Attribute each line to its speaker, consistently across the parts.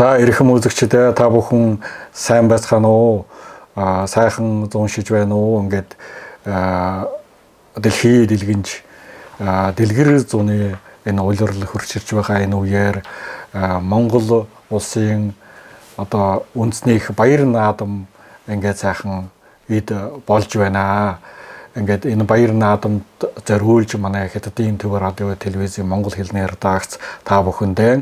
Speaker 1: За эрхэм үзэгчдээ та бүхэн сайн байцгаана уу? Сайхан уншиж байна уу? Ингээд дэлхий дэлгэнж дэлгэр зуны энэ улирал хөрчирч байгаа энэ үеэр Монгол улсын одоо үндэснийх баяр наадам ингээд сайхан эд болж байна. Ингээд энэ баяр наадамд зориулж манай Хятадын төв радио телевизийн монгол хэлний редакц та бүхэндээ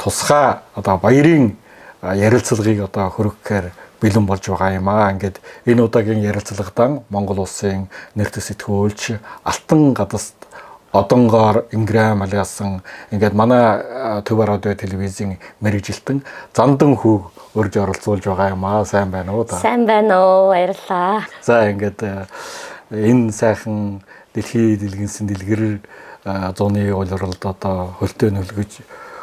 Speaker 1: тусгай одоо баярын ярилцлагыг одоо хөргөхээр бэлэн болж байгаа юм аа. Ингээд энэ удаагийн ярилцлагадан Монгол улсын нэртэй сэтгүүлч Алтан Гадаст одонгоор Ингрэм алиасан ингээд манай төв радио телевизийн мэрэгжилтэн Зандан хүүг урьж оролцуулж байгаа юм аа. Сайн байна уу та?
Speaker 2: Сайн байна уу? Баярлалаа.
Speaker 1: За ингээд энэ сайхан дэлхий дэлгэнсэн дэлгэр зуны улиралд одоо хөлтөө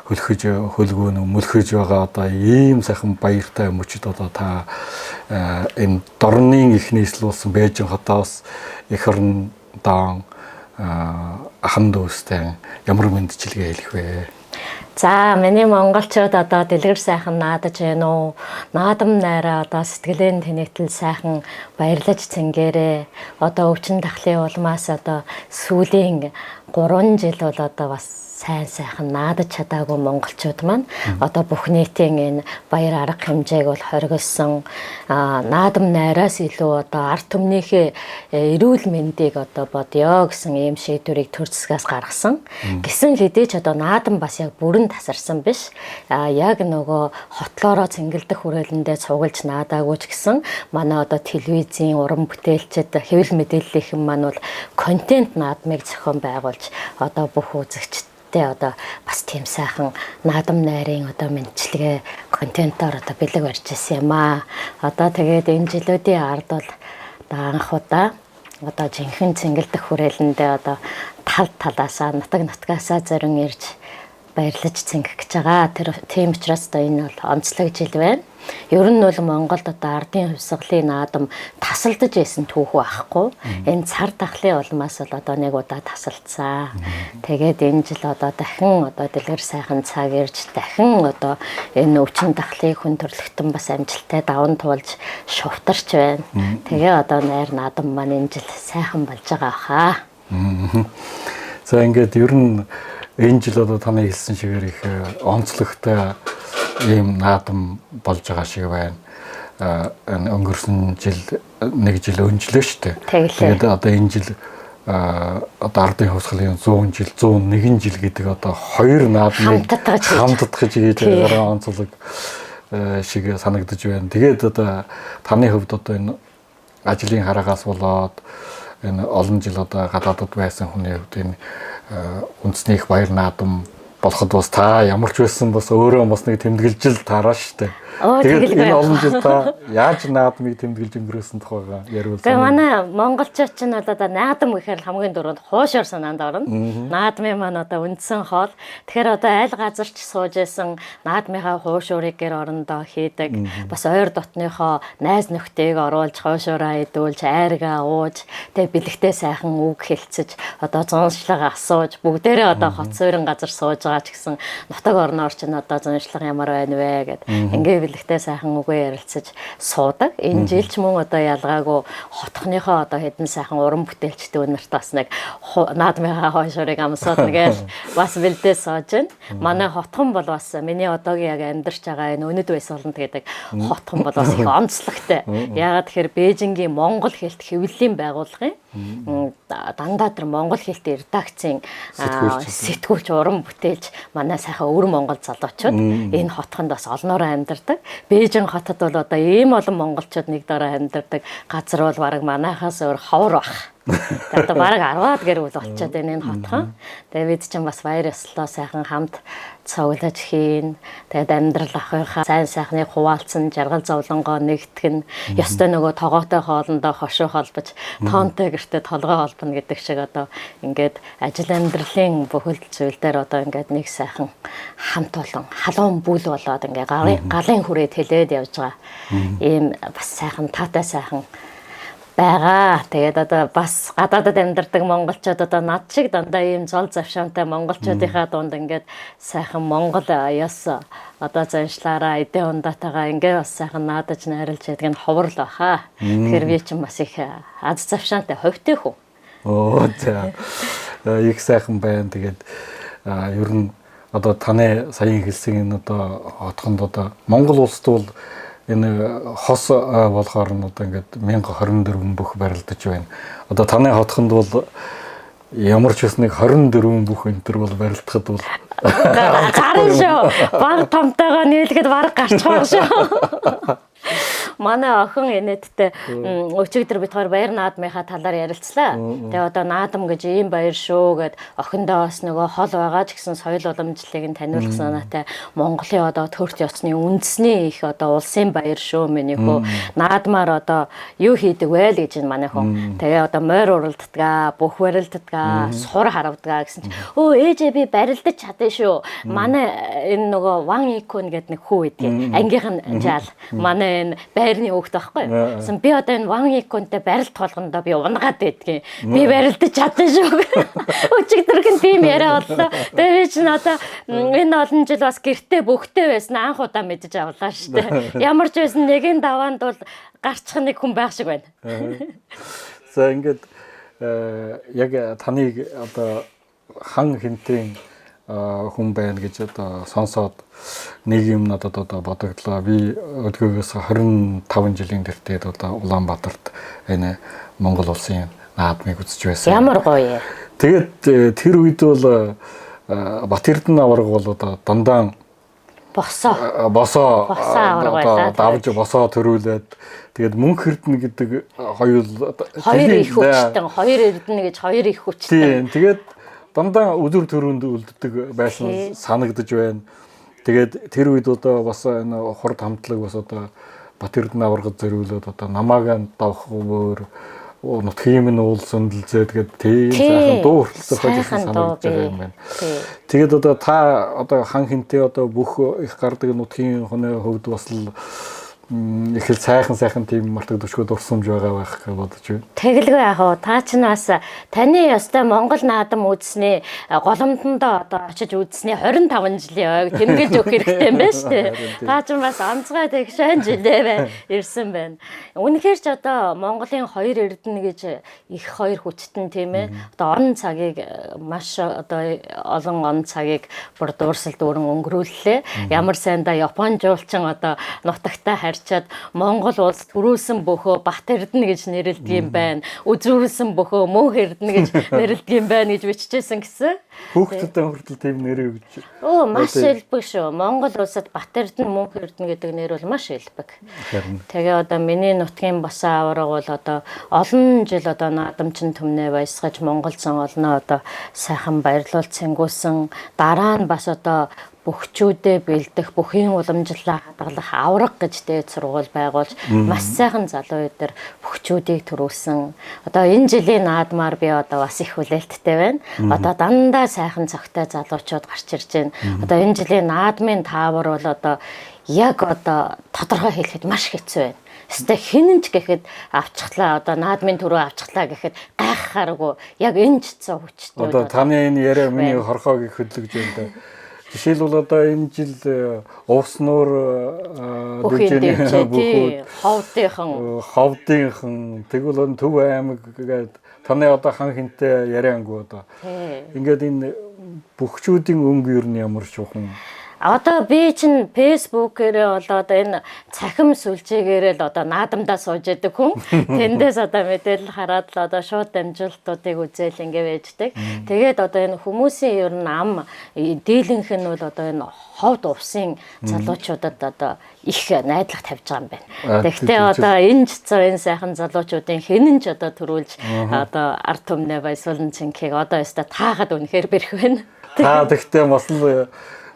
Speaker 1: хөлгөөн мөлхөж байгаа одоо ийм сайхан баяртай мөчд одоо та энэ дорны ихний эслүүлсэн Бээжин хотоос их орон даан ахан дүүстэй ямар мэндчилгээ хэлэх вэ?
Speaker 2: За миний монголчууд одоо дэлгэр сайхан наадаж байна уу? Наадам найраа одоо сэтгэлийн тэнэгтэл сайхан баярлаж цэнгээрээ. Одоо өвчин дахлын улмаас одоо сүүлийн 3 жил бол одоо бас сайхан наадаж чадаагүй монголчууд маань одоо бүх нийтийн энэ баяр арга хэмжээг бол хоригдсон наадам найраас илүү одоо ард түмнийхээ эрүүл мэндийг одоо бодё гэсэн ийм шийдвэрийг төр засгаас гаргасан. Гэсэн хэдий ч одоо наадам бас яг бүрэн тасарсан биш. Яг нөгөө хотлоороо цэнгэлдэх хүрээлэндээ цуглаж наадаагүй ч гэсэн манай одоо телевизийн уран бүтээлчид хэвлэл мэдээллийнхэн маань бол контент наадмыг зохион байгуулж одоо бүх үзэгчд одоо бас тийм сайхан наадам найрын одоо мэдчилгээ контентоор одоо бэлэг барьж ирсэн юм аа. Одоо тэгээд энэ жилүүдийн ард бол анх удаа одоо жинхэнэ цэнгэлдэх хүрээлэндээ одоо талаасаа нутгаасаа зорин ирж баярлаж цэнгэх гэж байгаа. Тийм учраас одоо энэ бол онцлог жил байна. Ер нь бол Монголд одоо ардын хувьсгалын наадам тасалдаж байсан түүх байхгүй. Энэ цар тахлын улмаас бол одоо нэг удаа тасалдсан. Тэгээд энэ жил одоо дахин одоо дэлгэр сайхан цаг ирж дахин одоо энэ өвчин тахлын хүн төрлөختөн бас амжилттай даван туулж шувтарч байна. Тэгээ одоо найр наадам маань энэ жил сайхан болж байгаа хаа.
Speaker 1: За ингээд ер нь энэ жил одоо таны хэлсэн шигээр их онцлогтой ийм наадам болж байгаа шиг байна. Өнгөрсөн жил нэг жил өнжлөө шүү дээ. Тэгээд одоо энэ жил одоо ардын хувьсгалын 100 жил 101 жил гэдэг одоо хоёр наадмыг хамтдах гэж байгаа онцлог шиг санагдаж байна. Тэгээд одоо таны хувьд одоо энэ ажлын хараагаас болоод энэ олон жил одоо гадаадд байсан хүний хувьд энэ үндэснийх баяр наадам болоход бас та ямар ч байсан бас өөрөө бас нэг тэмдэглэж таараа штэ. Тэгээд энэ олон жил та яаж наадмыг тэмдэглэж өнгөрөөсөн тухайга яриулсан.
Speaker 2: Тэгээ манай монголчууд ч нь одоо наадам гэхээр хамгийн дөрөнд хуушаар санаанд орно. Наадмын маань одоо үндсэн хоол. Тэгэхээр одоо аль газар ч сууж исэн наадмынхаа хуушуурыг гэр орондоо хийдэг. Бас ойр дотныхоо найз нөхдөйг оруулж хуушуураа идүүлж айргаа ууж тэгээ бэлэгтэй сайхан үг хэлцэж одоо зуншлага асууж бүгдээрээ одоо хот суурин газар сууж байгаа ч гэсэн нутаг орноор ч одоо зуншлага ямар байна вэ гэд ингээ бэлэгтэй сайхан үгээ ярилцаж суудаг. Энэ жил ч мөн одоо ялгаагүй хотхныхоо одоо хэдэн сайхан уран бүтээлчтэй өнөрт бас нэг наадмынхаа хойшоорыг амсаад нэгэл бас бэлдээ сууж байна. Манай хотхон бол бас миний одоогийн яг амьдарч байгаа энэ Өнөд Баясгалант гэдэг хотхон бол бас их онцлогтой. Яагаад тэгэхээр Бээжингийн монгол хэлт хэвлэлийн байгууллагын дандаа тэр монгол хэлтэй редакцийн сэтгүүлч уран бүтээлч манай сайхан өвөр монгол залуучууд энэ хотхонд бас олноороо амьдардаг. Бээжин хотод бол одоо ийм олон монголчууд нэг дараа амьдардаг газар бол бараг манайхаас өөр ховор бах. Одоо бараг 10-аад гэр бүл болчиход байна энэ хотхон. Тэгээд бид чинь бас баяр ёслоо сайхан хамт цуглаж хийн. Тэгээд амьдрал ахыхаа сайн сайхныг хуваалцсан жаргал зовлонгоо нэгтгэн. Ёстой нөгөө тогоотой хоолндоо хошуу холбож тоонтой гэртээ толгой холбоно гэдэг шиг одоо ингээд ажил амьдралын бүхэл зүйл дээр одоо ингээд нэг сайхан хамт болон халуун бүл болоод ингээд галын хүрээд хэлээд явж байгаа. Ийм бас сайхан таатай сайхан байгаа. Тэгээд одоо бас гадаадад амьдардаг монголчууд одоо над шиг дандаа ийм зол завшаантай монголчуудынхаа дунд ингээд сайхан монгол ёс одоо заншлаараа эдэн ундаатайгаа ингээд бас сайхан наадаж найрлж ядг нь ховрол баха. Тэгэхээр би чинь бас их аз завшаантай ховтой хүн.
Speaker 1: Оо за. Их сайхан байна. Тэгээд ер нь одоо таны саяхан хэлсэн энэ одоо хотхонд одоо Монгол улсд бол энэ хос болохоор нь одоо ингээд 1024 бүх барилдаж байна. Одоо таны хотхонд бол ямар ч бас нэг 24 бүх энэ төр бол барилдахад бол
Speaker 2: гарна шүү. Баг томтойгоо нийлгээд баг гарчих баг шүү. Манай охин энэттэй өчигдөр бид хоёр баяр наадмынхаа талаар ярилцлаа. Тэгээ одоо наадам гэж ийм баяр шүү гэд охиндоо бас нөгөө хол байгаа ч гэсэн соёл уламжлалыг нь таниулах санаатай Монголын одоо төрч ёсны үндэсний их одоо улсын баяр шүү миний хөө. Наадмаар одоо юу хийдэг вэ л гэж манай хүн. Тэгээ одоо морь уралддаг, бүх барилддаг, сур харавдаг гэсэн чинь өө ээжээ би барилдаж чадсан шүү. Манай энэ нөгөө Ван Икон гэдэг нэг хүү идэх. Ангийнх нь жаал. Манай энэ байрны хүүхэд байхгүй. Гэсэн би одоо энэ Ван Иконтэй барилд толгондоо би унгаад байдгийн. Би барилдаж чадсан шүү. Өчигдөргөн тийм яриа боллоо. Тэгээ би чинь одоо энэ олон жил бас гэртээ бөхтэй байсан анх удаа мэдэж авлаа шүү дээ. Ямар ч байсан нэгэн даваанд бол гарчих нэг хүн байх шиг байна.
Speaker 1: За ингээд яг таныг одоо хан хинтийн хүн байна гэж одоо сонсоод нэг юм надад одоо бодогдлоо. Би өдгөөс 25 жилийн тэртээд одоо Улаанбаатарт энэ Монгол улсын наадмыг үзэж байсан.
Speaker 2: Ямар гоё.
Speaker 1: Тэгээд тэр үед бол Бат Эрдэнэ аварга бол одоо дандаа босоо давж босоо төрүүлээд тэгээд Мөнх Эрдэнэ гэдэг хоёр
Speaker 2: их хүчтэн, хоёр Эрдэнэ гэж хоёр их хүчтэн.
Speaker 1: Тийм. Тэгээд дандаа өдөр төрөнд үлддэг байсан санагдаж байна. Тэгээд тэр үед одоо бас энэ хурд хамтлаг бас одоо Бат Эрдэнэ аваргад зориулаад одоо намаагаа давах өөр нутгийн минь уул сөндөлзээ тэгээд тийм сайхан дуу хүртэл хожигсан санагдаж байгаа юм байна. Тэгээд одоо та одоо хан хинтээ одоо бүх их гардаг нутгийн хоноо хөвд бас л их л сайхан тийм мартаг төшгөө дурсамж байгаа байх гэж бодож байна.
Speaker 2: Тэгэлгүй яах вэ? Та ч нас таны ёстой Монгол наадам үзсний голомдондоо одоо очиж үзсний 25 жилийн ойг тэмгэлж өгөх хэрэгтэй юм байна шүү дээ. Та ч бас онцгой тэгшэн жилээ ирсэн байна. Үнэхээр ч одоо Монголын хоёр Эрдэнэ гэж их хоёр хүчтэн тийм ээ. Одоо он цагийг маш одоо олон он цагийг бүр дуурсалд өрн өнгөрүүллээ. Ямар сайндаа Япон жуулчин одоо нутагтаа харьцаад Монгол улс төрүүлсэн бөхөө Бат Эрдэнэ гэж нэрлэдэг юм байна. Үзүүлсэн бөхөө Мөнх Эрдэнэ гэж нэрлэдэг юм байна гэж бичижсэн гэсэн.
Speaker 1: Хүүхдүүдэд хүртэл тийм нэрээ өгч.
Speaker 2: Маш илбэг шүү. Монгол улсад Бат Эрдэнэ, Мөнх Эрдэнэ гэдэг нэр бол маш илбэг. Тэгээ одоо миний нутгийн босоо аварга бол одоо олон жил одоо наадамчин төмнөө баясгаж монголцон олноо одоо сайхан баярлуул цэнгүүлсэн. Дараа нь бас одоо бөхчүүдээ бэлдэх, бүхийн уламжлалаа хадгалах авраг гэж дээд сургууль байгуулж маш сайхан залуу өдөр бөхчүүдийг төрүүлсэн. Одоо энэ жилийн наадмаар би одоо бас их хүлээлттэй байна. Одоо дандаа сайхан цогтой залуучууд гарч ирж байна. Одоо энэ жилийн наадмын таавар бол одоо яг одоо тодорхой хэлэхэд маш хэцүү байна. Эсвэл хинэн ч гэхэд авчихлаа одоо наадмын төрөө авчихлаа гэхэд гайхахааргүй яг энэ ч цаа хүчтэй.
Speaker 1: Одоо таны энэ яриа миний хорхоог хөдлөж байна. Жишээлбэл одоо энэ жил увснуур
Speaker 2: бүхий
Speaker 1: ховдынхан тэгвэл Төв аймаг гэдэг таны одоо хан хинтээ яриангүй одоо ингээд энэ бөхчүүдийн өнгө юу нь ямар шуухан.
Speaker 2: Одоо би чинь фэйсбүүкээрээ болоод энэ цахим сүлжээгээрээ л одоо наадамдаа сууж яадаг хүн. Тэндээс одоо мэдээлэл хараад л одоо шууд дамжуултуудыг үзэл ингэ байждаг. Тэгээд одоо энэ хүмүүсийн ер нь ам дийлэнх нь бол одоо энэ ховд увсын залуучуудад одоо их найдлага тавьж байгаа юм байна. Тэгэхдээ одоо энэ ч энэ сайхан залуучуудын хинэн ч одоо төрүүлж одоо ард түмнээ баясуулан цэнхийг одоо өстө таагаад үнэхээр бэрх байна.
Speaker 1: Та тэгтээ бас л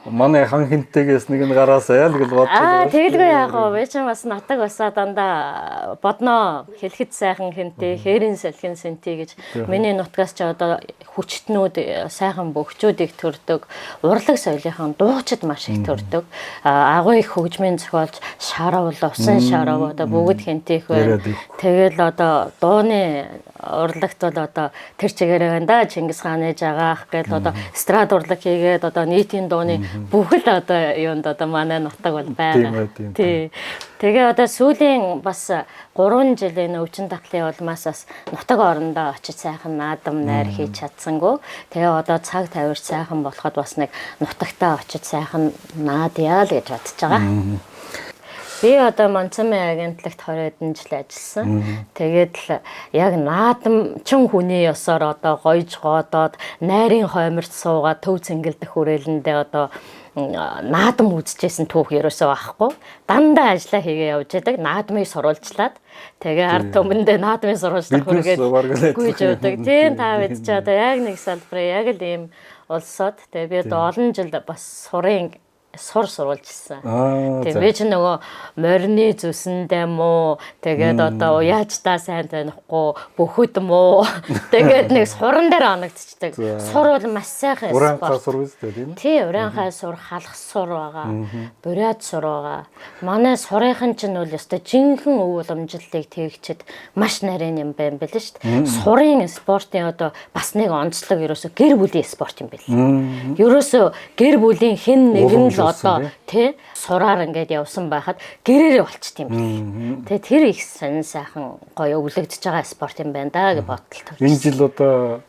Speaker 1: манай хан хинтэйгээс нэг нь гараасаа яа л гэж бодчихлоо.
Speaker 2: Тэгэлгүй яг гоо би ч бас натаг басаа дандаа бодноо хэлэхэд сайхан хинтэй хээрийн салхин сэнтэй гэж миний нутгаас ч одоо хүчтнүүд сайхан бөхчүүдийг төрдөг урлаг соёлынхан дуучид маш их төрдөг агуу их хөгжмийн зохиолч шарав усан шарав одоо бүгд хинтэйх байна. Тэгэл одоо дууны урлагт бол одоо тэр чигээрээ байна да Чингис хааны жагаах гэл одоо эстрад урлаг хийгээд одоо нийтийн дууны бүхэл одоо юунд одоо манай нутаг бол байгаа. Тий. Тэгээ одоо сүүлийн бас 3 жилийн өвчин дахлын улмаас бас нутаг орондоо очиж сайхан наадам найр хийж чадсангүй. Тэгээ одоо цаг тавир сайхан болоход бас нэг нутагтаа очиж сайхан наадъя л гэж бодож байгаа. Би одоо Монцомын агентлагт 20 хэдэн жил ажилласан. Тэгээд л яг наадамчин хүний ёсоор одоо гойж гоодоод найрын хойморт суугаад төв цэнгэлдэх хүрээлэндээ одоо наадам үзчихсэн түүх ерөөсөө байхгүй. Дандаа ажиллаа хийгээ явж байдаг. Наадмыг сурвалжлаад тэгээ ард түмэндээ наадмыг сурвалжлах үргээд гүйж өгдөг. Тийм та бид ч одоо яг нэг салбарын яг л ийм улсууд. Тэгээ би одоо олон жил бас сурвалжсан. Тэгээ би ч нөгөө морины зүсэндээ муу тэгээд одоо яаж та сайн танихгүй бөхөд муу тэгээд нэг суран дээр оногдчихдаг. Сур бол маш сайхан
Speaker 1: уранхай сур үстэй тийм үү?
Speaker 2: Тий, уранхай сур, халах сур байгаа. Бурят сур байгаа. Манай сурынхан ч нь бол ёстой жинхэнэ өв уламжлалыг тэгчихэд маш нарийн юм байна бэл шүү дээ. Сурын спортын одоо бас нэг онцлог ерөөсө гэр бүлийн спорт юм бэл. Ерөөсө гэр бүлийн хэн нэгэн л одоо тий сураар ингээд явсан байхад гэрээрээ болчт юм бэл. Тэгээ тэр их сонин сайхан гоё өвлөгдөж байгаа спорт юм байна да гэж бодлоо.
Speaker 1: Энэ жил одоо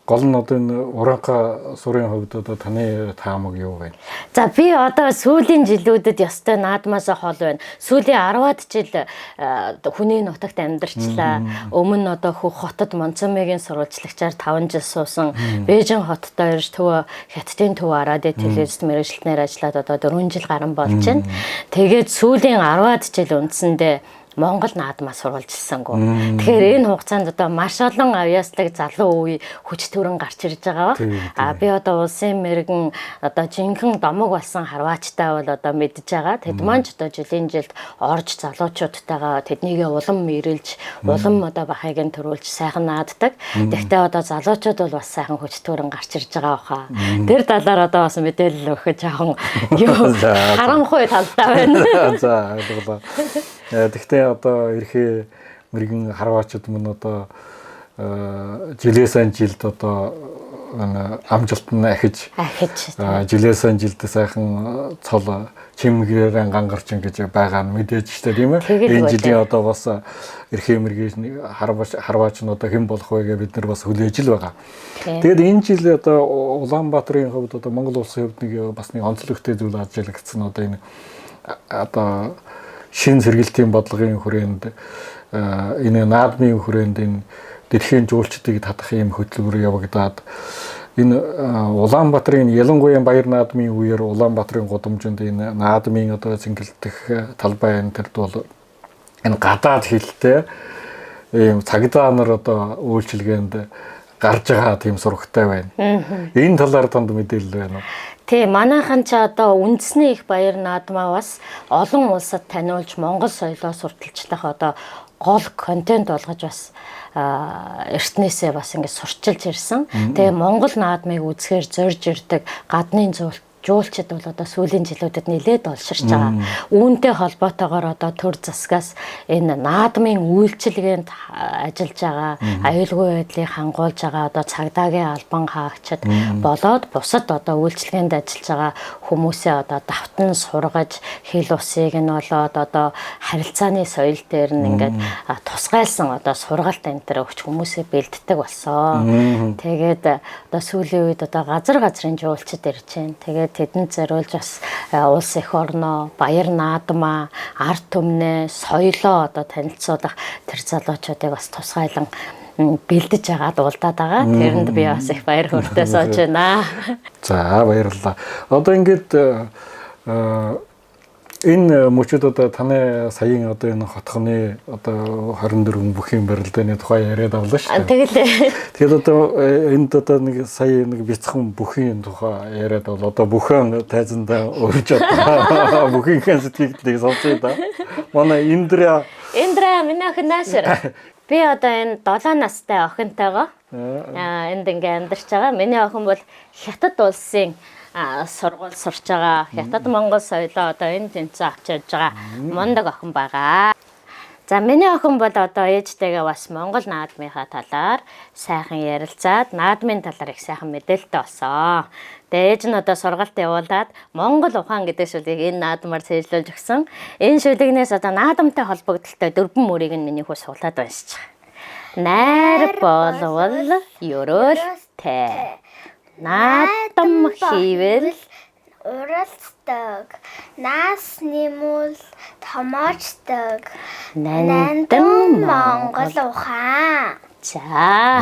Speaker 1: гол нь одоо энэ уранхай сурын хувьд одоо таны таамаг юу вэ?
Speaker 2: За би одоо сүүлийн жилүүдэд ёстой наадмаасаа хол байна. Сүүлийн 10-аад жил хүний нутагт амьдарчлаа. Өмнө нь одоо Хөх хотод Монцомыгийн сурвалжлагчаар 5 жил суусан. Бээжин хотод ирж төв хятадын төв араад телевизэд мэргэжилтнээр ажиллаад одоо 4 жил гарсан болж байна. Тэгээд сүүлийн 10-аад жил үндсэндээ Монгол наадмаа сурвалжилсангүй. Тэгэхээр энэ хугацаанд одоо маш олон авьяаслаг залуу үе хүч төрөн гарч ирж байгаа. Би одоо улсын мэргэн одоо жинхэнэ домог болсон харваачтай бол одоо мэдж байгаа. Тэд маань ч одоо жилийн жилд орж залуучуудтайгаа тэднийг улам мэрэлж, улам одоо бахайг нь төрүүлж сайхан нааддаг. Гэхдээ одоо залуучууд бол бас сайхан хүч төрөн гарч ирж байгаа баха. Тэр талаар одоо бас мэдээлэл өгөх жоохон юу харанхуй талтай байна.
Speaker 1: За ойлголоо. Тэгтээ одоо эрхээ мэрэгэн харваачууд мөн одоо жилээсэн жилд одоо амжилт нь ахиж жилээсэн жилд сайхан цол чимгэрэн гангарч ингэж байгаа нь мэдээж штэ тийм ээ. Энэ жилийн одоо бас эрхээ мэргийн харваач нь одоо хэн болох вэ гэж бид нар бас хүлээж л байгаа. Тэгээд энэ жил одоо Улаанбаатарын хувьд одоо Монгол улсын хувьд нэг бас нэг онцлогтой зүйл ажиглагдсан одоо энэ одоо шин сэргэлтийн бодлогын хүрээнд энэ наадмын хүрээнд энэ дэлхийн жуулчдыг татах юм хөтөлбөр явагдаад энэ Улаанбаатарын ялангуяа баяр наадмын үеэр Улаанбаатарын гудамжинд энэ наадмын одоо цэнгэлдэх талбай энэ төрд бол энэ гадаад хэлтэй ийм цагдаа нар одоо үйлчилгээнд гарч байгаа тийм сурагтай байна. Энэ талаар танд мэдээлэл байна уу?
Speaker 2: Тий, манайхан ч одоо үндэсний их баяр наадмаа бас олон улсад таниулж Монгол соёлоо сурталчлах одоо гол контент болгож бас эртнээсээ бас ингэ сурчилж ирсэн. Тэгээ Монгол наадмыг үзэхээр зорж ирдэг гадны жуулчид бол одоо сүүлийн жилүүдэд нэлээд олширч байгаа. Үүнтэй холбоотойгоор одоо төр засгаас энэ наадмын үйлчилгээнд ажиллаж байгаа, аюулгүй байдлыг хангуулж байгаа одоо цагдаагийн албан хаагчид болоод бусад одоо үйлчилгээнд ажиллаж байгаа хүмүүсээ одоо давтан сургаж хэл усыг нь болоод одоо харилцааны соёл дээр нь ингээд тусгайлсан одоо сургалт энэ төр өгч хүмүүсээ бэлддэг болсон. Тэгээд одоо сүүлийн үед одоо газрын жуулчид ирж байна. Тэгээд тэдэнд зориулж бас улс эх орноо, баяр наадмаа, ард түмнээ, соёлоо одоо танилцуулах тэр залуучуудыг бас тусгайлан бэлдэж байгаа дуулдаад байгаа. Тэрэнд би бас их баяр хөөртэй сууж байна.
Speaker 1: За баярлалаа. Одоо ингээд Энэ мөчүүд одоо таны саяын одоо энэ хотхоны одоо 24 бүхийн барилдааны тухай яриад авлаа шүү дээ. Тэгэхээр одоо энд одоо нэг сая нэг бяцхан бүхийн тухай яриад бол одоо бүхэн тайзандаа өрж одоо бүхийнхээ сэтгэлийг сонсъё да. Манай Индра
Speaker 2: миний охин Насир. Би одоо энэ 7 настай охинтойгоо энд ингээ амьдарч байгаа. Миний охин бол Хятад улсын сургууль сурч байгаа. Хятад Монгол соёлоо одоо энэ тэнцээ авч явж байгаа мундаг охин байгаа. За миний охин бол одоо ээжтэйгээ бас Монгол наадмынхаа талаар сайхан ярилцаад наадмын талаар их сайхан мэдээлэлтэй болсон. Тэгээ ээж нь одоо сургалт явуулаад Монгол ухаан гэдэг шүлгийг энэ наадмаар цэжлүүлж өгсөн. Энэ шүлгнээс одоо наадамтай холбогдолтой 4 мөрийг нь миний хүү суулаад уншиж байгаа. Найр болвол ёроолтэй. Наадам хийвэл
Speaker 3: уралцдаг. Нас нэмвэл томоочдог.
Speaker 2: нандам
Speaker 3: Монгол ухаан.
Speaker 2: За.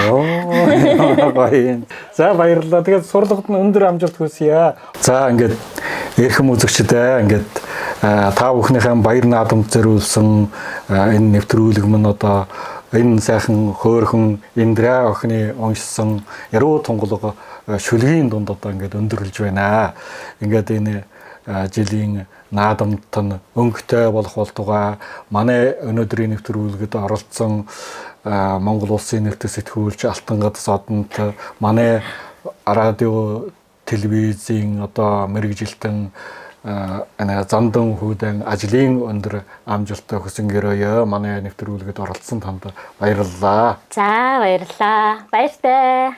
Speaker 1: За баярлалаа. Тэгээд сурлагт нь өндөр амжилт хүсье. За ингээд эрхэм үзэгчдээ ингээд та бүхнийхээ баяр наадамд зориулсан энэ нэвтрүүлэг мань одоо энэ сайхан хөөрхөн Индра охины уншсан яруу тунгалаг шүлгийн дунд одоо ингээд өндөрлөж байна. Ингээд энэ жилийн наадамт нь өнгөтэй болох болтугай манай өнөөдрийн нэвтрүүлгэд оролцсон Монгол улсын нэртэй сэтгүүлч Алтангад Содонт манай радио телевизийн одоо мэрэгжилтэн зандан хүүдэн ажлын өндөр амжилттай хүсэнгэрөөё. Манай нэвтрүүлгэд оролцсон танд баярлалаа.
Speaker 2: За баярлалаа. Баяртай.